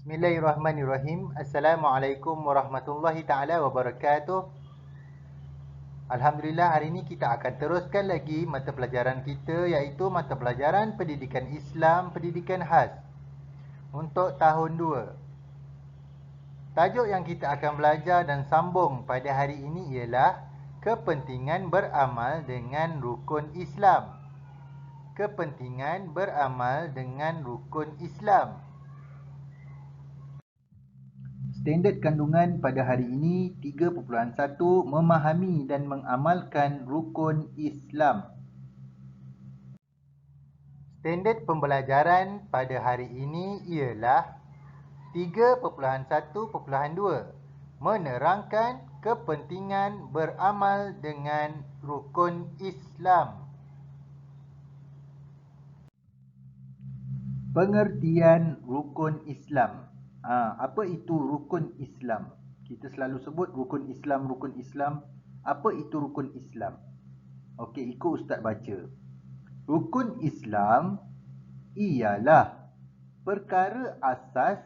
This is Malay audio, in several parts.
Bismillahirrahmanirrahim. Assalamualaikum warahmatullahi taala wabarakatuh. Alhamdulillah, hari ini kita akan teruskan lagi mata pelajaran kita, iaitu mata pelajaran Pendidikan Islam, Pendidikan Khas untuk tahun 2. Tajuk yang kita akan belajar dan sambung pada hari ini ialah kepentingan beramal dengan rukun Islam. Kepentingan beramal dengan rukun Islam. Standard kandungan pada hari ini 3.1 memahami dan mengamalkan rukun Islam. Standard pembelajaran pada hari ini ialah 3.1.2 menerangkan kepentingan beramal dengan rukun Islam. Pengertian rukun Islam. Apa itu rukun Islam? Kita selalu sebut rukun Islam, rukun Islam. Apa itu rukun Islam? Okey, ikut Ustaz baca. Rukun Islam ialah perkara asas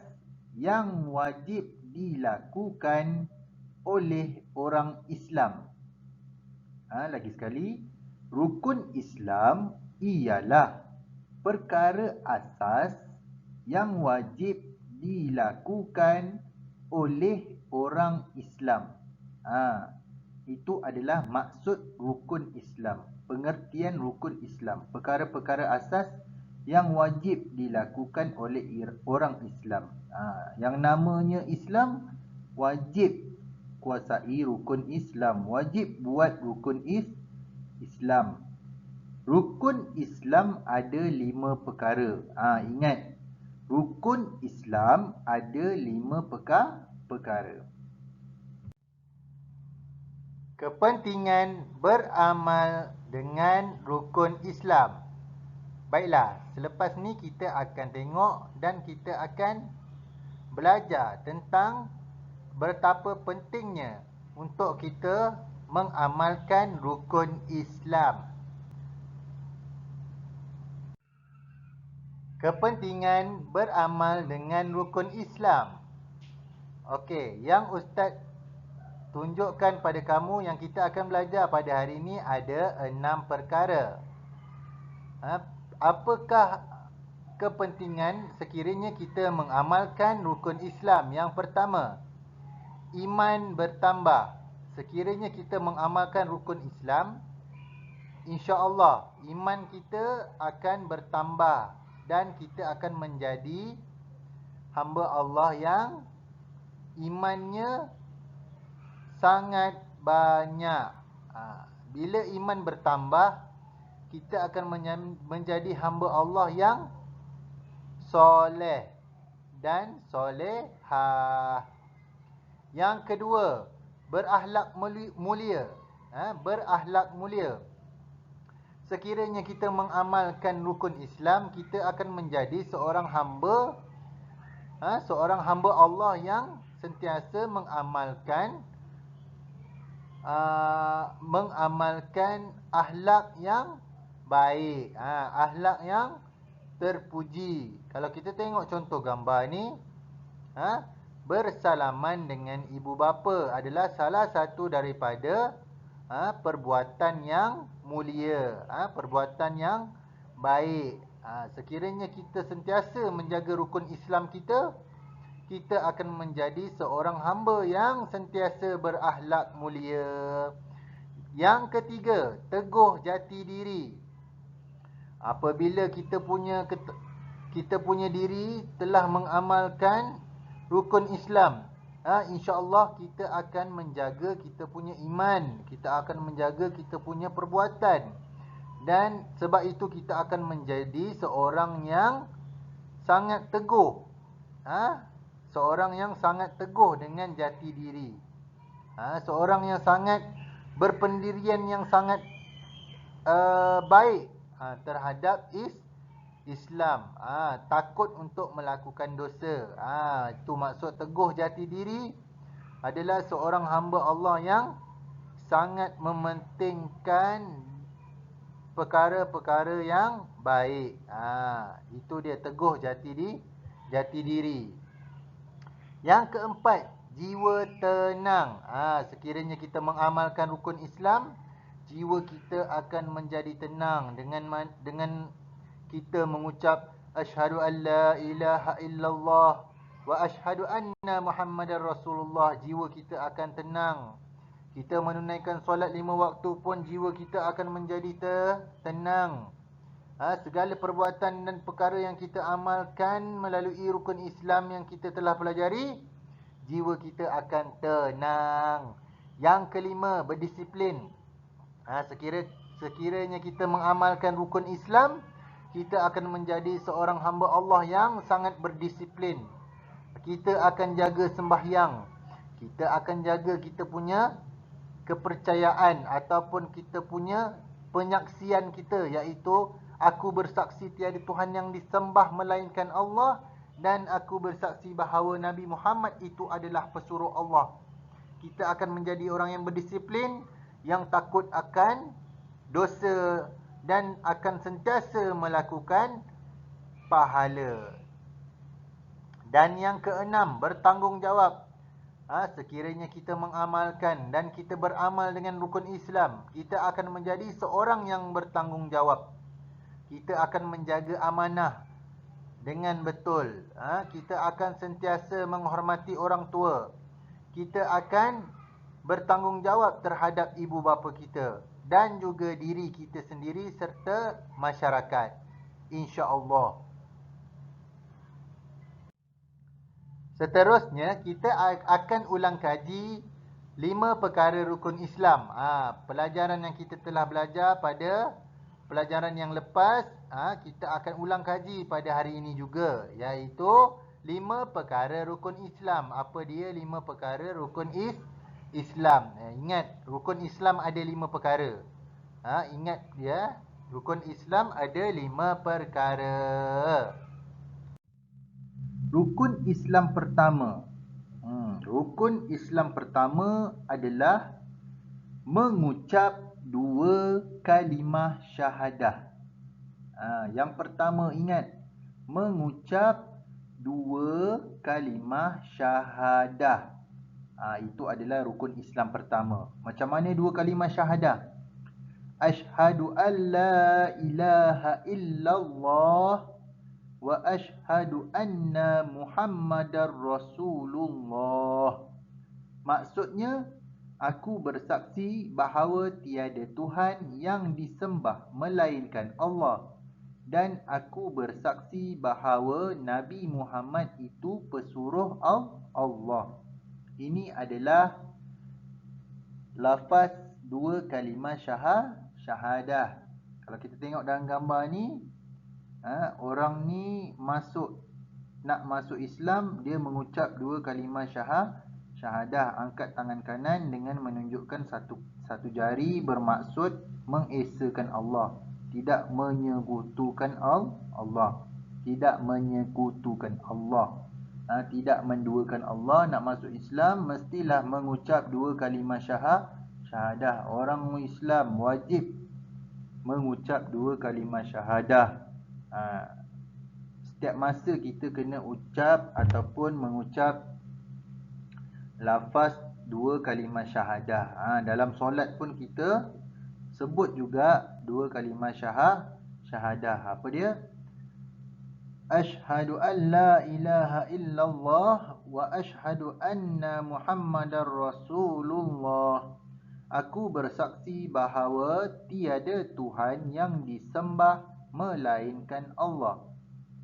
yang wajib dilakukan oleh orang Islam. Lagi sekali, rukun Islam ialah perkara asas yang wajib dilakukan oleh orang Islam. Itu adalah maksud rukun Islam. Pengertian rukun Islam, perkara-perkara asas yang wajib dilakukan oleh orang Islam. Yang namanya Islam, wajib kuasai rukun Islam, wajib buat rukun Islam. Rukun Islam ada 5 perkara. Ingat, rukun Islam ada 5 perkara. Kepentingan beramal dengan rukun Islam. Baiklah, selepas ni kita akan tengok dan kita akan belajar tentang betapa pentingnya untuk kita mengamalkan rukun Islam. Kepentingan beramal dengan rukun Islam. Okey, yang Ustaz tunjukkan pada kamu yang kita akan belajar pada hari ini ada 6 perkara. Apakah kepentingan sekiranya kita mengamalkan rukun Islam? Yang pertama, iman bertambah. Sekiranya kita mengamalkan rukun Islam, insya-Allah iman kita akan bertambah dan kita akan menjadi hamba Allah yang imannya sangat banyak. Bila iman bertambah, kita akan menjadi hamba Allah yang soleh dan solehah. Yang kedua, berakhlak mulia. Berakhlak mulia. Sekiranya kita mengamalkan rukun Islam, kita akan menjadi seorang hamba Allah yang sentiasa mengamalkan akhlak yang baik, akhlak yang terpuji. Kalau kita tengok contoh gambar ni, bersalaman dengan ibu bapa adalah salah satu daripada perbuatan yang mulia, perbuatan yang baik. Sekiranya kita sentiasa menjaga rukun Islam kita, kita akan menjadi seorang hamba yang sentiasa berakhlak mulia. Yang ketiga, teguh jati diri. Apabila kita punya diri telah mengamalkan rukun Islam, insya-Allah kita akan menjaga kita punya iman, kita akan menjaga kita punya perbuatan, dan sebab itu kita akan menjadi seorang yang sangat teguh, seorang yang sangat teguh dengan jati diri, seorang yang sangat berpendirian yang sangat baik terhadap Islam, takut untuk melakukan dosa. Itu maksud teguh jati diri adalah seorang hamba Allah yang sangat mementingkan perkara-perkara yang baik. Itu dia teguh jati diri. Yang keempat, jiwa tenang. Sekiranya kita mengamalkan rukun Islam, jiwa kita akan menjadi tenang dengan kita mengucap asyhadu an la ilaha illallah wa asyhadu anna Muhammadar Rasulullah. Jiwa kita akan tenang. Kita menunaikan solat 5 waktu pun jiwa kita akan menjadi tenang. Segala perbuatan dan perkara yang kita amalkan melalui rukun Islam yang kita telah pelajari, jiwa kita akan tenang. Yang kelima, berdisiplin. Sekiranya kita mengamalkan rukun Islam, kita akan menjadi seorang hamba Allah yang sangat berdisiplin. Kita akan jaga sembahyang. Kita akan jaga kita punya kepercayaan ataupun kita punya penyaksian kita, iaitu aku bersaksi tiada Tuhan yang disembah melainkan Allah dan aku bersaksi bahawa Nabi Muhammad itu adalah pesuruh Allah. Kita akan menjadi orang yang berdisiplin, yang takut akan dosa dan akan sentiasa melakukan pahala. Dan yang keenam, bertanggungjawab. Sekiranya kita mengamalkan dan kita beramal dengan rukun Islam, kita akan menjadi seorang yang bertanggungjawab. Kita akan menjaga amanah dengan betul. Kita akan sentiasa menghormati orang tua. Kita akan bertanggungjawab terhadap ibu bapa kita dan juga diri kita sendiri serta masyarakat, insya-Allah. Seterusnya, kita akan ulang kaji 5 perkara rukun Islam. Pelajaran yang kita telah belajar pada pelajaran yang lepas, kita akan ulang kaji pada hari ini juga, iaitu 5 perkara rukun Islam. Apa dia 5 perkara rukun Islam? Ingat, rukun Islam ada 5 perkara. Ingat ya, rukun Islam ada 5 perkara. Rukun Islam pertama. Rukun Islam pertama adalah mengucap 2 kalimah syahadah. Yang pertama, ingat, mengucap 2 kalimah syahadah. Itu adalah rukun Islam pertama. Macam mana 2 kalimah syahadah? Asyhadu an la ilaha illallah wa asyhadu anna Muhammadar Rasulullah. Maksudnya, aku bersaksi bahawa tiada Tuhan yang disembah melainkan Allah, dan aku bersaksi bahawa Nabi Muhammad itu pesuruh Allah. Ini adalah lafaz 2 kalimah syahadah. Kalau kita tengok dalam gambar ni, orang ni nak masuk Islam, dia mengucap 2 kalimah syahadah, angkat tangan kanan dengan menunjukkan satu jari, bermaksud mengesakan Allah, tidak menyekutukan Allah, tidak menyekutukan Allah, tidak menduakan Allah. Nak masuk Islam mestilah mengucap 2 kalimah syahadah. Orang Islam wajib mengucap 2 kalimah syahadah. Setiap masa kita kena ucap ataupun mengucap lafaz 2 kalimah syahadah. Dalam solat pun kita sebut juga 2 kalimah syahadah. Apa dia? Asyhadu an la ilaha illallah wa asyhadu anna Muhammadar Rasulullah. Aku bersaksi bahawa tiada Tuhan yang disembah melainkan Allah,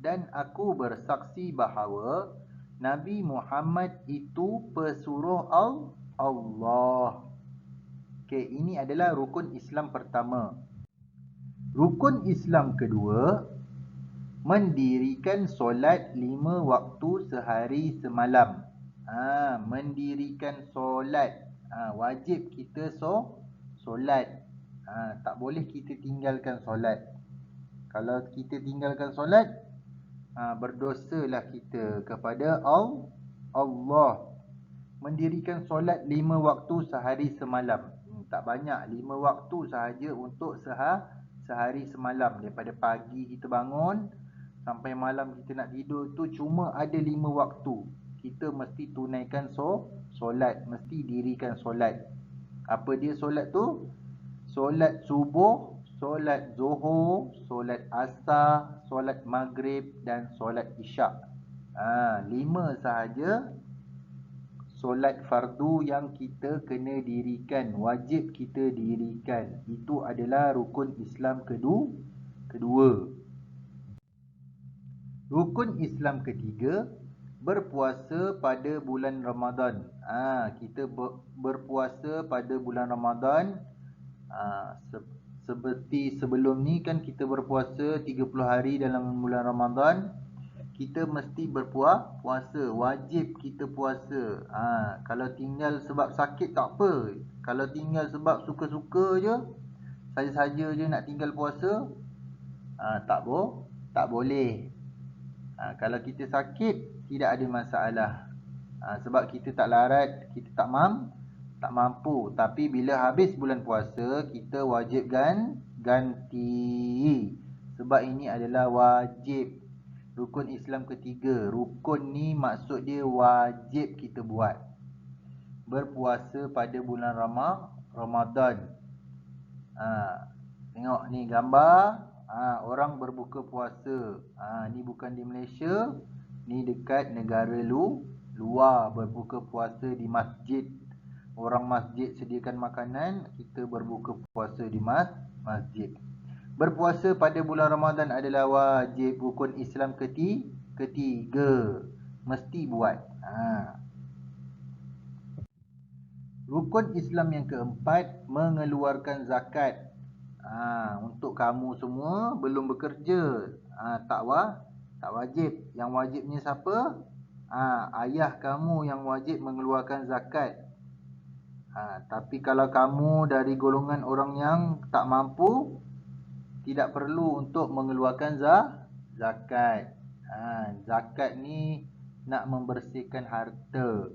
dan aku bersaksi bahawa Nabi Muhammad itu pesuruh Allah. Okey, ini adalah rukun Islam pertama. Rukun Islam kedua, mendirikan solat 5 waktu sehari semalam. Mendirikan solat. Wajib kita solat. Tak boleh kita tinggalkan solat. Kalau kita tinggalkan solat, berdosalah kita kepada Allah. Mendirikan solat 5 waktu sehari semalam. Tak banyak, 5 waktu sahaja untuk sehari semalam. Daripada pagi kita bangun sampai malam kita nak tidur tu cuma ada 5 waktu. kita mesti tunaikan solat, mesti dirikan solat. Apa dia solat tu? Solat subuh, solat zuhur, solat asar, solat maghrib dan solat isyak. 5 sahaja solat fardu yang kita kena dirikan, wajib kita dirikan. Itu adalah rukun Islam kedua. Rukun Islam ketiga, berpuasa pada bulan Ramadan. Kita berpuasa pada bulan Ramadan. Seperti sebelum ni kan kita berpuasa 30 hari dalam bulan Ramadan. Kita mesti berpuasa, wajib kita puasa. Kalau tinggal sebab sakit tak apa. Kalau tinggal sebab suka-suka je, saja-saja je nak tinggal puasa, tak boleh. Kalau kita sakit, tidak ada masalah. Sebab kita tak larat, kita tak mampu. Tapi bila habis bulan puasa, kita wajib ganti. Sebab ini adalah wajib. Rukun Islam ketiga. Rukun ni maksud dia wajib kita buat. Berpuasa pada bulan Ramadan. Tengok ni gambar. Orang berbuka puasa. Ni bukan di Malaysia, ni dekat negara luar, berbuka puasa di masjid. Orang masjid sediakan makanan, kita berbuka puasa di masjid. Berpuasa pada bulan Ramadan adalah wajib, rukun Islam ketiga. Mesti buat. Rukun Islam yang keempat, mengeluarkan zakat. Untuk kamu semua belum bekerja, tak wajib. Yang wajibnya siapa? Ayah kamu yang wajib mengeluarkan zakat. Tapi kalau kamu dari golongan orang yang tak mampu, tidak perlu untuk mengeluarkan zakat. Zakat ni nak membersihkan harta.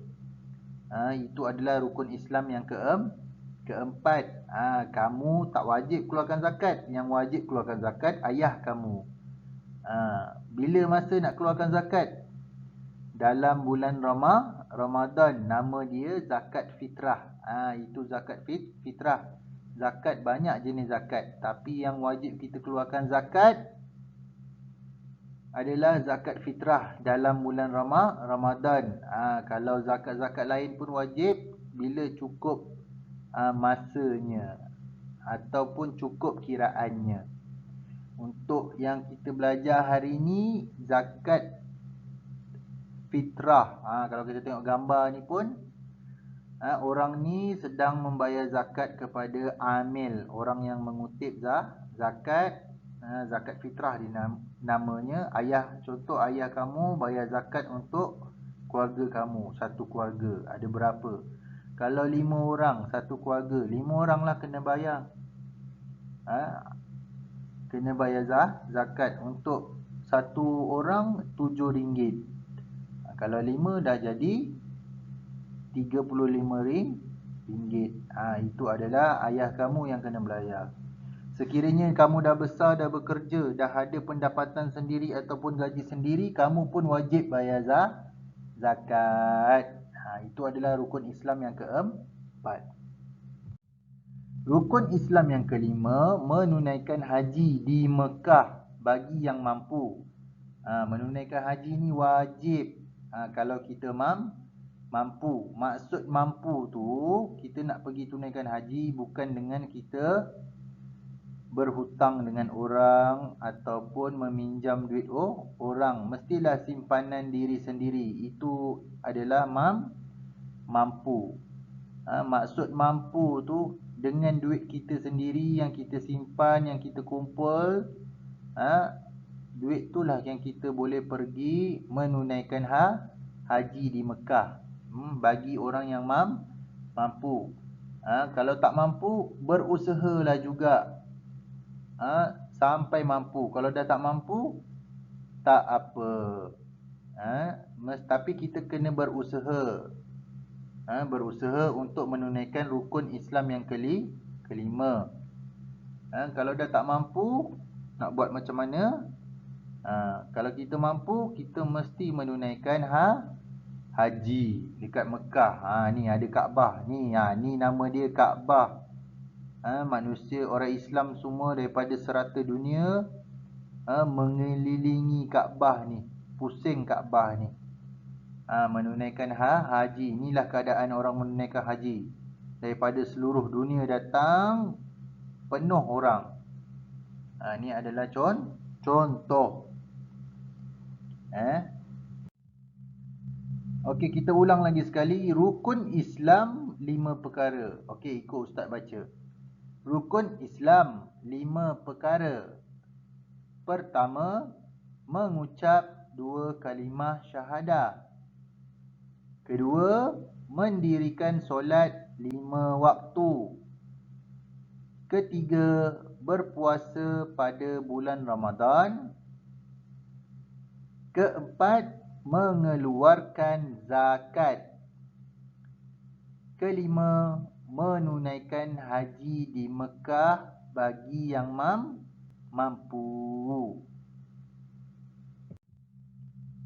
Itu adalah rukun Islam yang keempat. Kamu tak wajib keluarkan zakat. Yang wajib keluarkan zakat ayah kamu. Bila masa nak keluarkan zakat? Dalam bulan Ramadan. Nama dia zakat fitrah. Itu zakat fitrah. Zakat banyak jenis zakat. Tapi yang wajib kita keluarkan zakat adalah zakat fitrah dalam bulan Ramadan. Kalau zakat-zakat lain pun wajib bila cukup masanya ataupun cukup kiraannya. Untuk yang kita belajar hari ini, zakat fitrah. Kalau kita tengok gambar ni pun, orang ni sedang membayar zakat kepada amil, orang yang mengutip zakat. Zakat fitrah namanya. Contoh ayah kamu bayar zakat untuk keluarga kamu, satu keluarga. Ada berapa? Kalau 5 orang, satu keluarga, 5 orang lah kena bayar. Kena bayar zakat. Untuk satu orang RM7. Kalau 5 dah jadi RM35. Itu adalah ayah kamu yang kena bayar. Sekiranya kamu dah besar, dah bekerja, dah ada pendapatan sendiri ataupun gaji sendiri, kamu pun wajib bayar zakat. Itu adalah rukun Islam yang keempat. Rukun Islam yang kelima, menunaikan haji di Mekah bagi yang mampu. Menunaikan haji ni wajib kalau kita mampu. Maksud mampu tu, kita nak pergi tunaikan haji bukan dengan kita berhutang dengan orang ataupun meminjam duit orang. Mestilah simpanan diri sendiri. Itu adalah mampu. Maksud mampu tu dengan duit kita sendiri yang kita simpan, yang kita kumpul. Duit itulah yang kita boleh pergi menunaikan haji di Mekah. Bagi orang yang mampu. Kalau tak mampu, berusahalah juga. Sampai mampu. Kalau dah tak mampu, tak apa. Tapi kita kena berusaha. Berusaha untuk menunaikan rukun Islam yang kelima. Kalau dah tak mampu, nak buat macam mana? Kalau kita mampu, kita mesti menunaikan haji dekat Mekah. Ni ada Kaabah. Ni nama dia Kaabah. Manusia orang Islam semua daripada serata dunia mengelilingi Kaabah ni, pusing Kaabah ni. Menunaikan haji. Inilah keadaan orang menunaikan haji. Daripada seluruh dunia datang, penuh orang. Ni adalah contoh. Okey, kita ulang lagi sekali. Rukun Islam 5 perkara. Okey, ikut ustaz baca. Rukun Islam 5 perkara. Pertama, mengucap 2 kalimah syahadah. Kedua, mendirikan solat 5 waktu. Ketiga, berpuasa pada bulan Ramadan. Keempat, mengeluarkan zakat. Kelima, menunaikan haji di Mekah bagi yang mampu.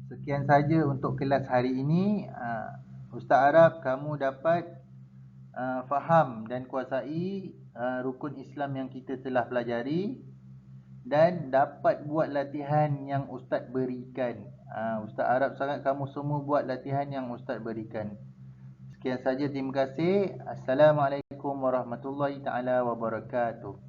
Sekian saja untuk kelas hari ini. Ustaz harap kamu dapat faham dan kuasai rukun Islam yang kita telah pelajari dan dapat buat latihan yang ustaz berikan. Ustaz harap sangat kamu semua buat latihan yang ustaz berikan. Sekian saja, terima kasih. Assalamualaikum warahmatullahi taala wabarakatuh.